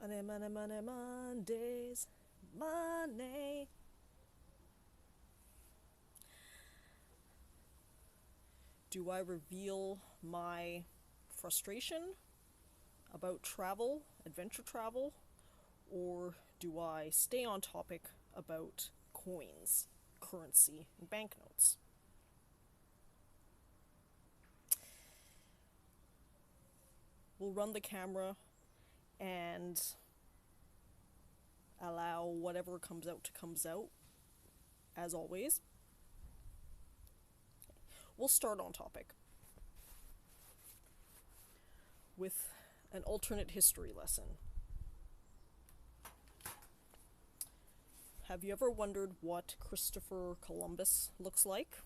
Money, money, money, Mondays. Money. Do I reveal my frustration about travel, adventure travel, or do I stay on topic about coins, currency, and banknotes? We'll run the camera and allow whatever comes out to comes out, as always. We'll start on topic with an alternate history lesson. Have you ever wondered what Christopher Columbus looks like?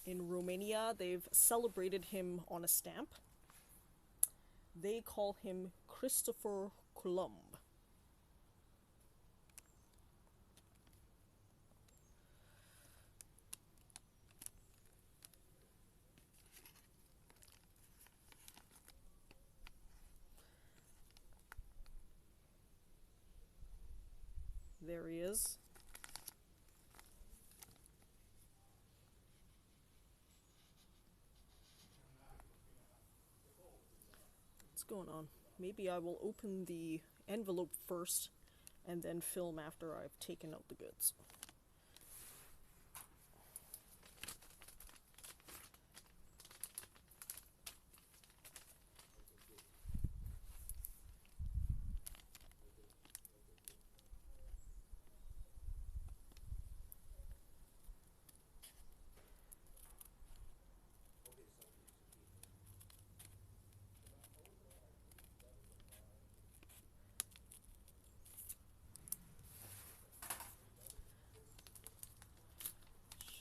In Romania, they've celebrated him on a stamp. They call him Christopher Columb. There he is. What's going on? Maybe I will open the envelope first and then film after I've taken out the goods.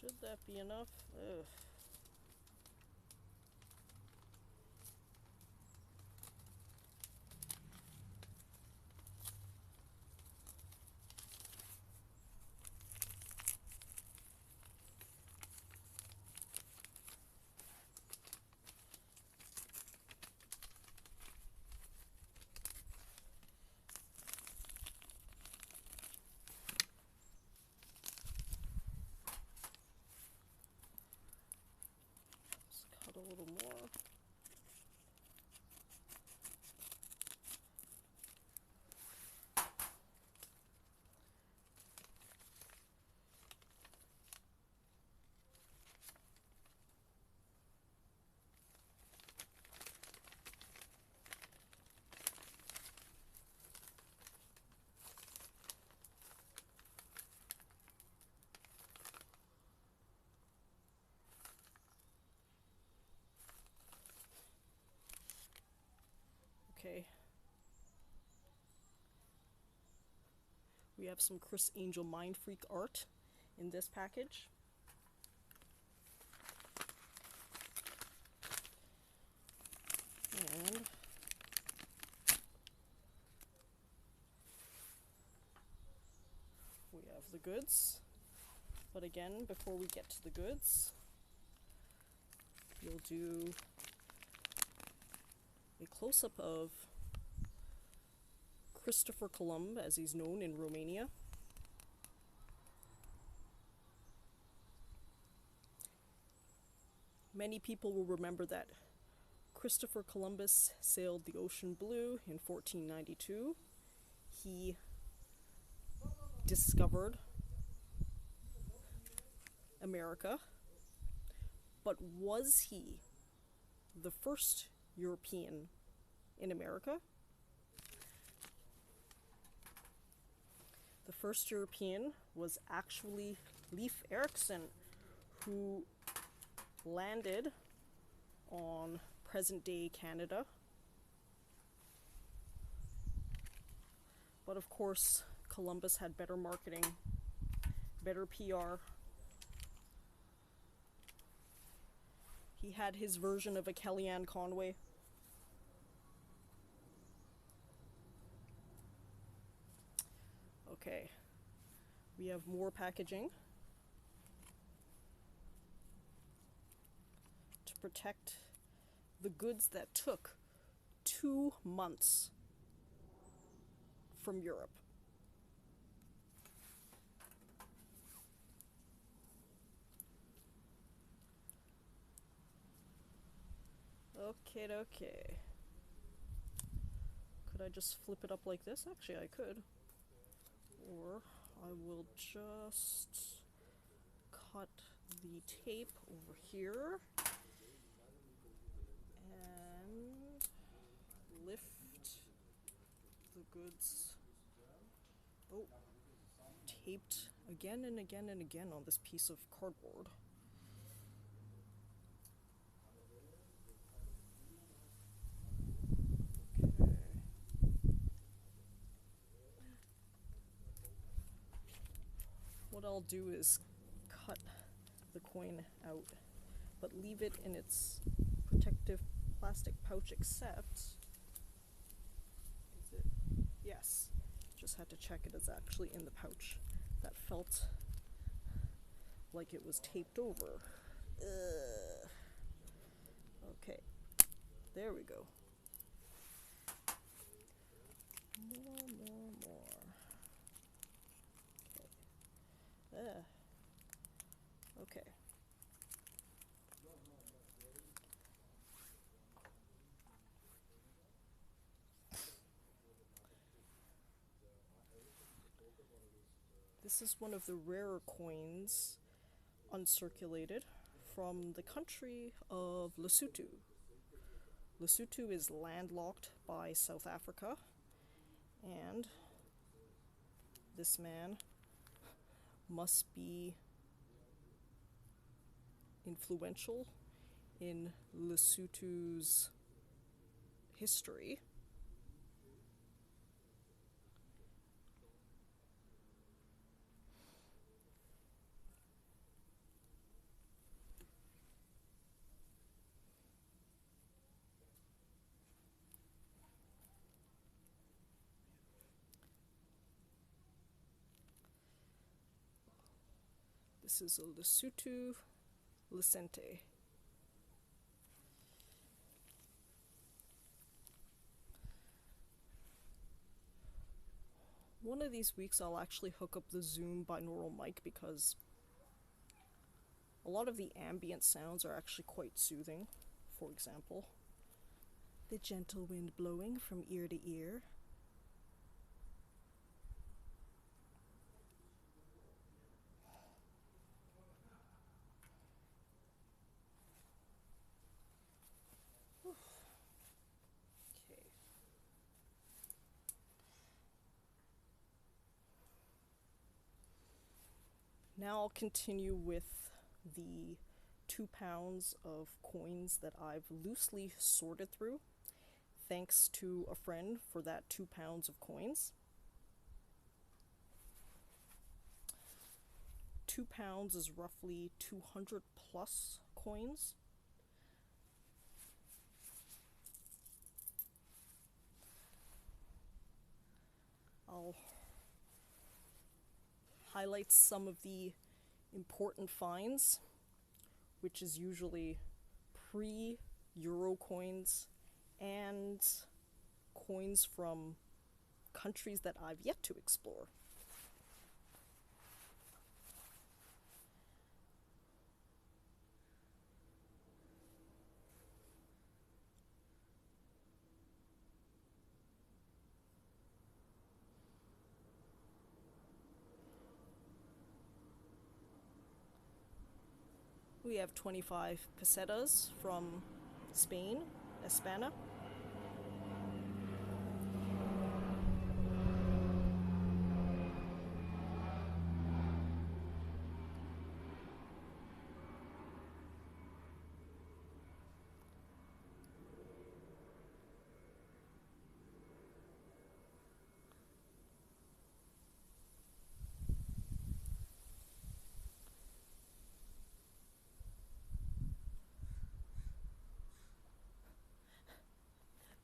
Should that be enough? Ugh. Cut a little more. Okay. We have some Chris Angel Mind Freak art in this package. And we have the goods. But again, before we get to the goods, we'll do a close-up of Christopher Columb, as he's known in Romania. Many people will remember that Christopher Columbus sailed the ocean blue in 1492. He discovered America, but was he the first European in America? The first European was actually Leif Erikson, who landed on present-day Canada. But of course, Columbus had better marketing, better PR. He had his version of a Kellyanne Conway. Okay, we have more packaging to protect the goods that took 2 months from Europe. Okay. Could I just flip it up like this? Actually, I could. Or I will just cut the tape over here and lift the goods. Oh, taped again and again and again on this piece of cardboard. Okay. What I'll do is cut the coin out, but leave it in its protective plastic pouch, except, is it? Yes. Just had to check it is actually in the pouch. That felt like it was taped over. Ugh. Okay, there we go. More. Okay. Okay. This is one of the rarer coins uncirculated from the country of Lesotho. Lesotho is landlocked by South Africa, and this man must be influential in Lesotho's history. This is a Lesotho Licente. One of these weeks I'll actually hook up the Zoom binaural mic because a lot of the ambient sounds are actually quite soothing. For example, the gentle wind blowing from ear to ear. Okay. Now I'll continue with the 2 pounds of coins that I've loosely sorted through. Thanks to a friend for that 2 pounds of coins. 2 pounds is roughly 200 plus coins. I'll highlight some of the important finds, which is usually pre-Euro coins and coins from countries that I've yet to explore. We have 25 pesetas from Spain, España.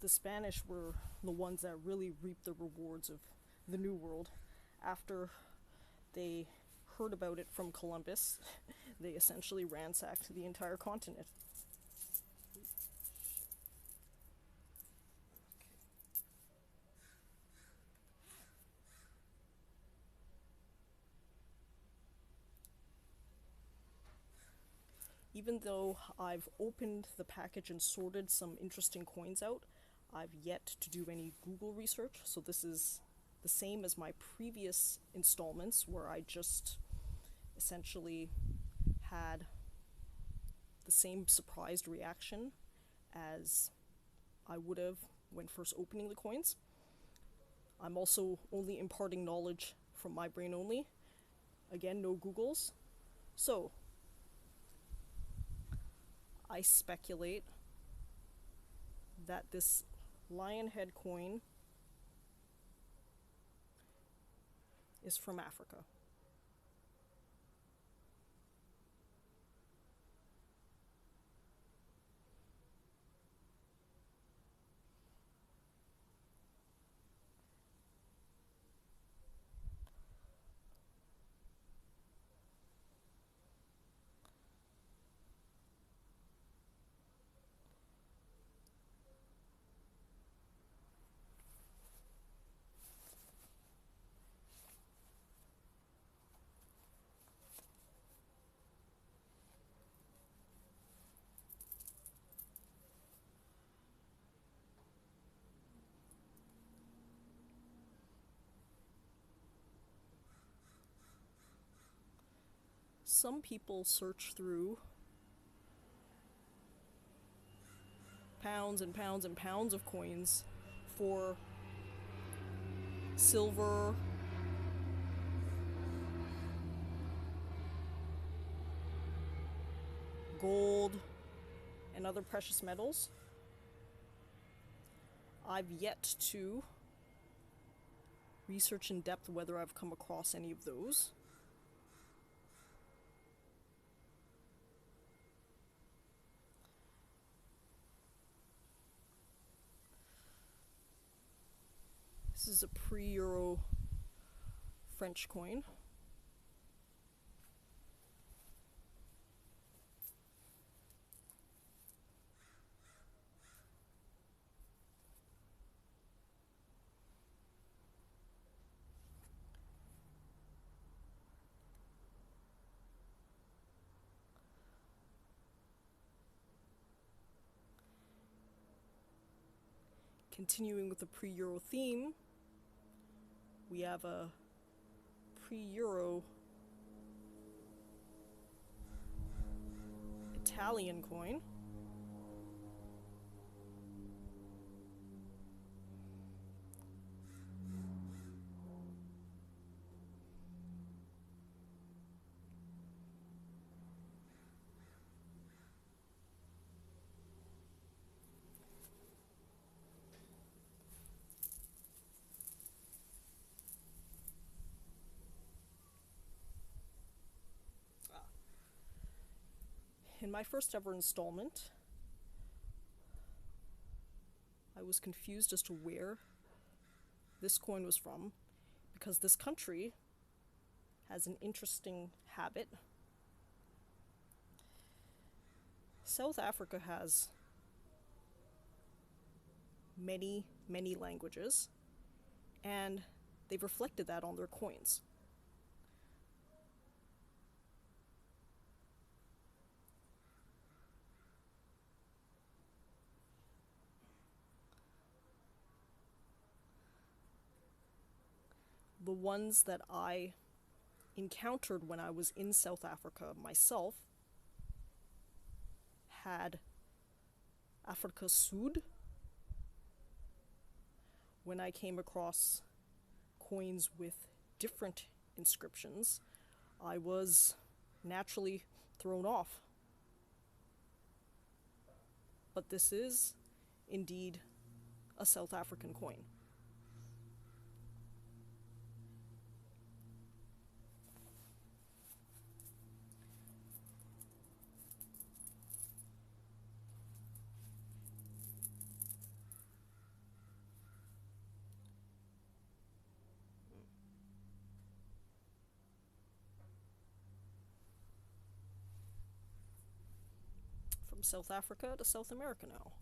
The Spanish were the ones that really reaped the rewards of the New World. After they heard about it from Columbus, they essentially ransacked the entire continent. even though I've opened the package and sorted some interesting coins out, I've yet to do any Google research, so this is the same as my previous installments where I just essentially had the same surprised reaction as I would have when first opening the coins. I'm also only imparting knowledge from my brain only. Again, no Googles. So, I speculate that this lion head coin is from Africa. Some people search through pounds and pounds and pounds of coins for silver, gold, and other precious metals. I've yet to research in depth whether I've come across any of those. This is a pre-Euro French coin. Continuing with the pre-Euro theme, we have a pre-Euro Italian coin. In my first ever installment, I was confused as to where this coin was from, because this country has an interesting habit. South Africa has many, many languages, and they've reflected that on their coins. The ones that I encountered when I was in South Africa myself had Afrika Sud. When I came across coins with different inscriptions, I was naturally thrown off. But this is indeed a South African coin. From South Africa to South America now.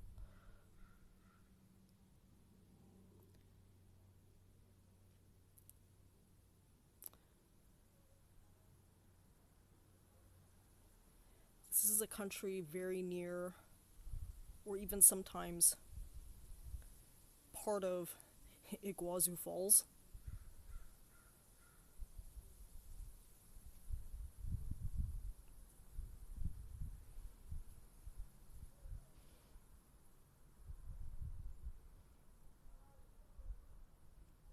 This is a country very near, or even sometimes part of, Iguazu Falls.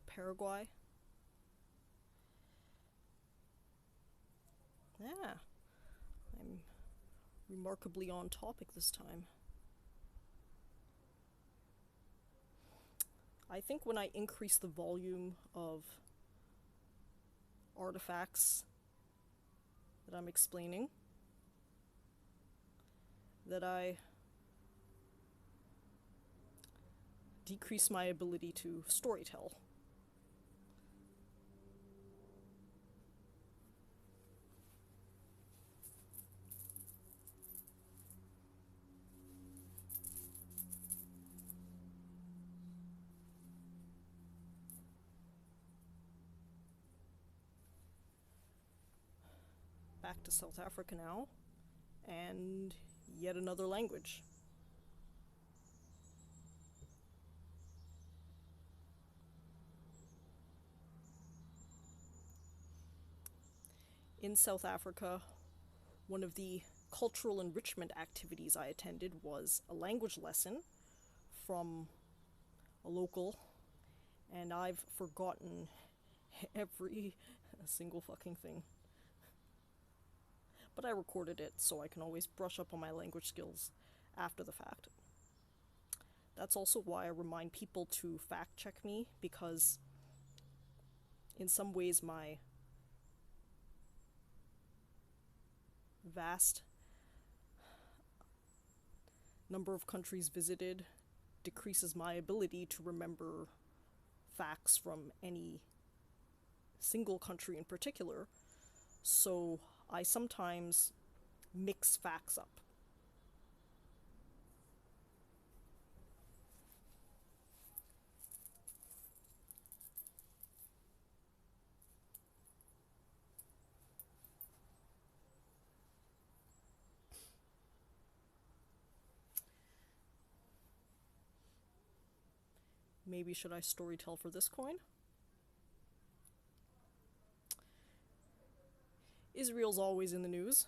Paraguay. Yeah, I'm remarkably on topic this time. I think when I increase the volume of artifacts that I'm explaining, that I decrease my ability to storytell. Back to South Africa now, and yet another language. In South Africa, one of the cultural enrichment activities I attended was a language lesson from a local, and I've forgotten every single fucking thing. But I recorded it so I can always brush up on my language skills after the fact. That's also why I remind people to fact check me, because in some ways my vast number of countries visited decreases my ability to remember facts from any single country in particular, so I sometimes mix facts up. Maybe should I storytell for this coin? Israel's always in the news.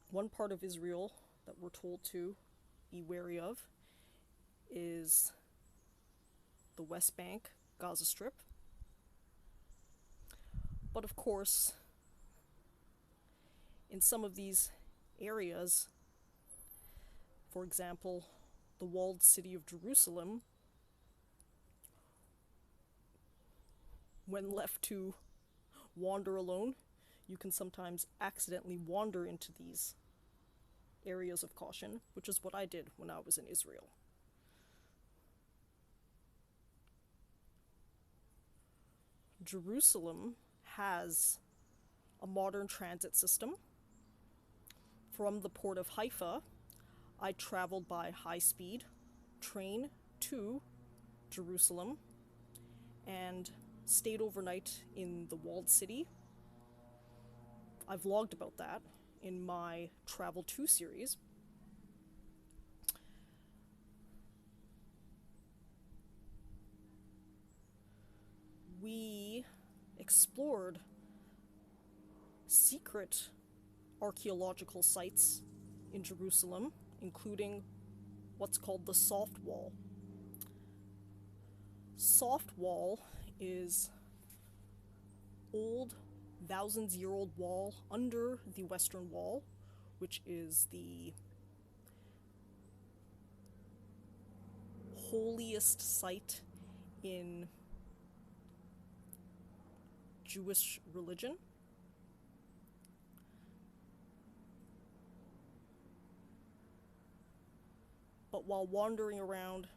One part of Israel that we're told to be wary of is the West Bank, Gaza Strip. But of course, in some of these areas, for example, the walled city of Jerusalem, when left to wander alone, you can sometimes accidentally wander into these areas of caution, which is what I did when I was in Israel. Jerusalem has a modern transit system. From the port of Haifa, I traveled by high-speed train to Jerusalem and stayed overnight in the walled city. I vlogged about that in my Travel To series. We explored secret archaeological sites in Jerusalem, including what's called the Soft Wall. Soft Wall is old, thousands-year-old wall under the Western Wall, which is the holiest site in Jewish religion. But while wandering around,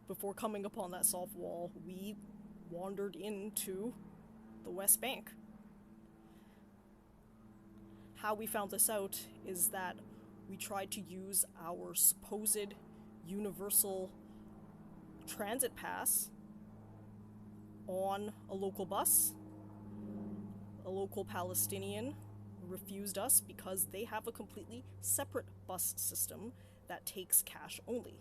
before coming upon that soft wall, we wandered into the West Bank. How we found this out is that we tried to use our supposed universal transit pass on a local bus. A local Palestinian refused us because they have a completely separate bus system that takes cash only.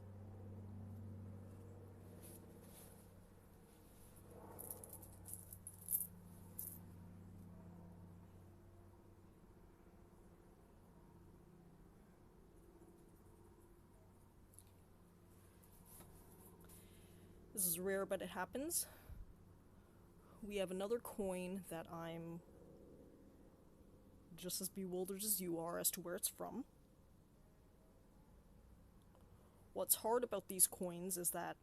This is rare, but it happens. We have another coin that I'm just as bewildered as you are as to where it's from. What's hard about these coins is that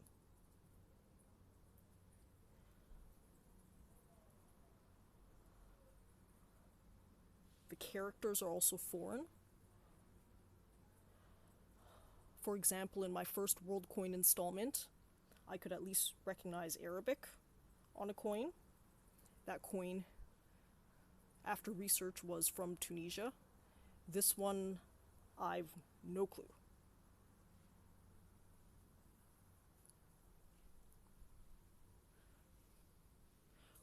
the characters are also foreign. For example, in my first world coin installment, I could at least recognize Arabic on a coin. That coin, after research, was from Tunisia. This one, I've no clue.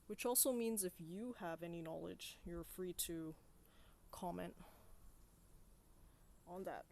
Which also means if you have any knowledge, you're free to comment on that.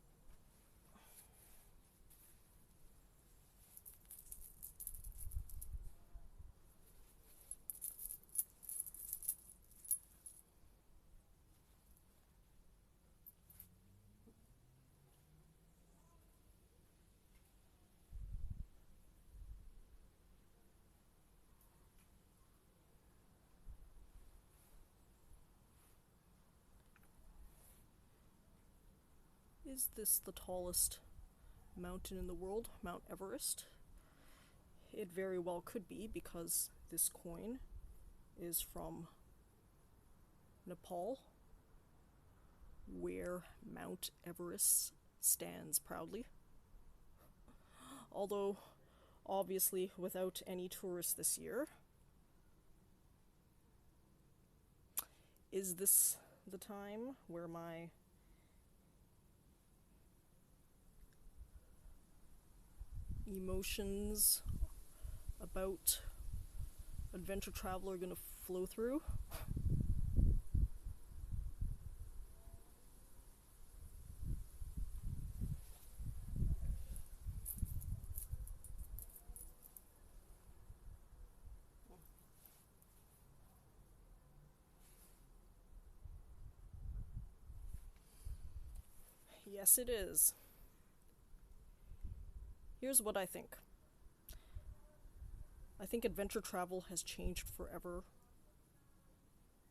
Is this the tallest mountain in the world, Mount Everest? It very well could be, because this coin is from Nepal, where Mount Everest stands proudly. Although, obviously, without any tourists this year. Is this the time where my emotions about adventure travel are gonna flow through? Yes, it is. Here's what I think. I think adventure travel has changed forever,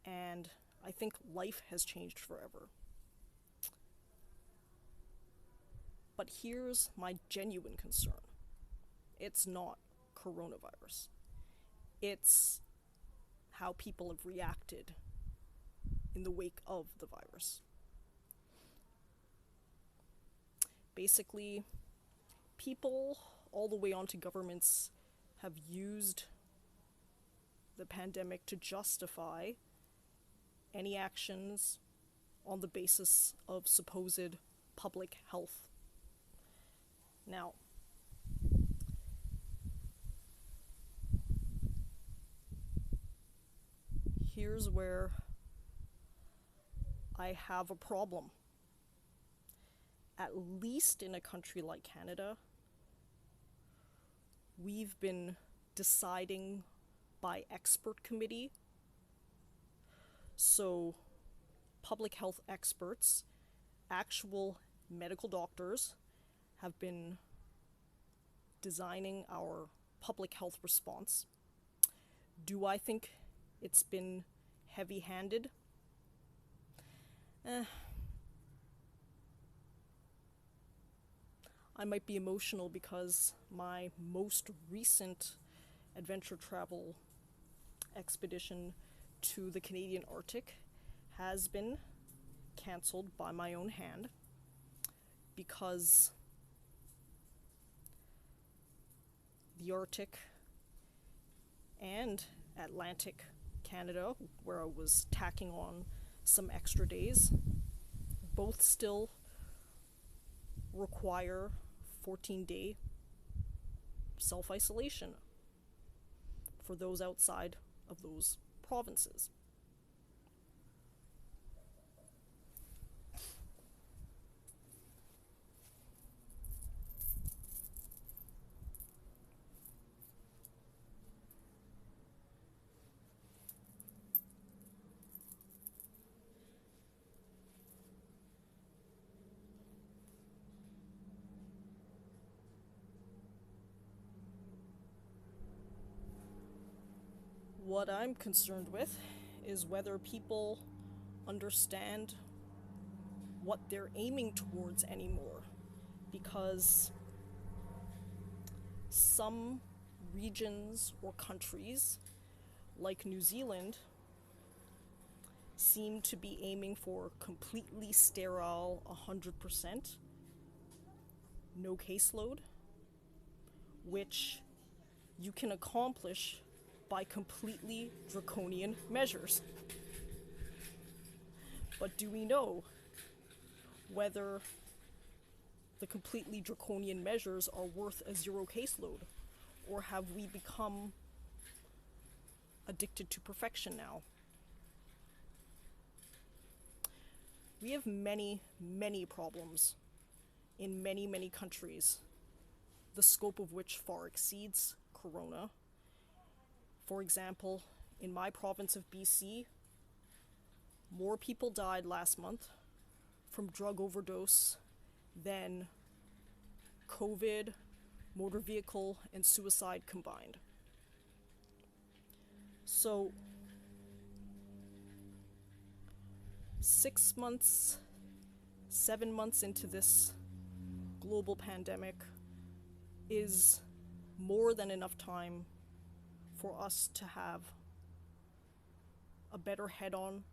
and I think life has changed forever. But here's my genuine concern. It's not coronavirus. It's how people have reacted in the wake of the virus. Basically, people, all the way onto governments, have used the pandemic to justify any actions on the basis of supposed public health. Now, here's where I have a problem. At least in a country like Canada, we've been deciding by expert committee. So, public health experts, actual medical doctors, have been designing our public health response. Do I think it's been heavy-handed? I might be emotional because my most recent adventure travel expedition to the Canadian Arctic has been cancelled by my own hand because the Arctic and Atlantic Canada, where I was tacking on some extra days, both still require 14-day self-isolation for those outside of those provinces. What I'm concerned with is whether people understand what they're aiming towards anymore, because some regions or countries, like New Zealand, seem to be aiming for completely sterile 100%, no caseload, which you can accomplish by completely draconian measures. But do we know whether the completely draconian measures are worth a zero caseload? Or have we become addicted to perfection now? We have many, many problems in many, many countries, the scope of which far exceeds Corona. For example, in my province of BC, more people died last month from drug overdose than COVID, motor vehicle, and suicide combined. So, 6 months, 7 months into this global pandemic is more than enough time for us to have a better head-on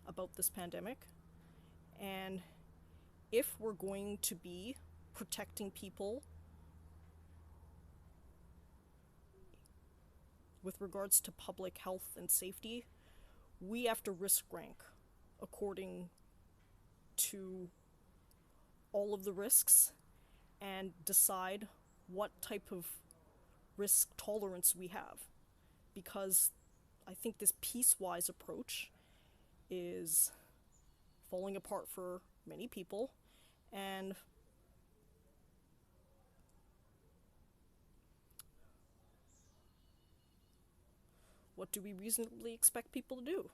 about this pandemic. And if we're going to be protecting people with regards to public health and safety, we have to risk rank according to all of the risks and decide what type of risk tolerance we have. Because I think this piecewise approach is falling apart for many people, and what do we reasonably expect people to do?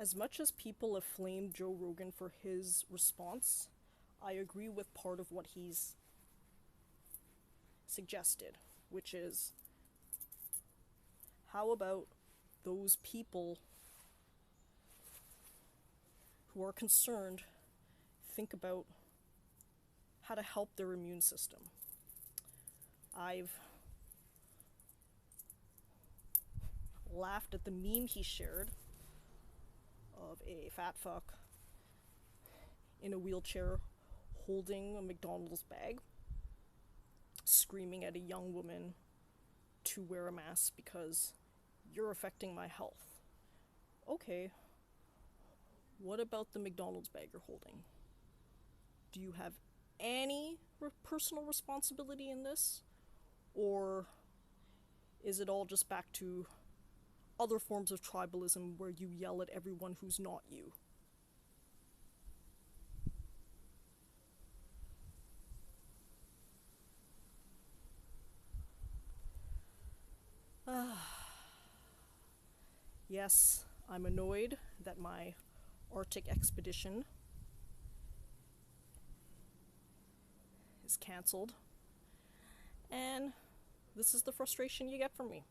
As much as people have flamed Joe Rogan for his response, I agree with part of what he's suggested, which is, how about those people who are concerned think about how to help their immune system? I've laughed at the meme he shared of a fat fuck in a wheelchair holding a McDonald's bag, screaming at a young woman to wear a mask because you're affecting my health. Okay, what about the McDonald's bag you're holding? Do you have any personal responsibility in this? Or is it all just back to other forms of tribalism where you yell at everyone who's not you? Yes, I'm annoyed that my Arctic expedition is cancelled, and this is the frustration you get from me.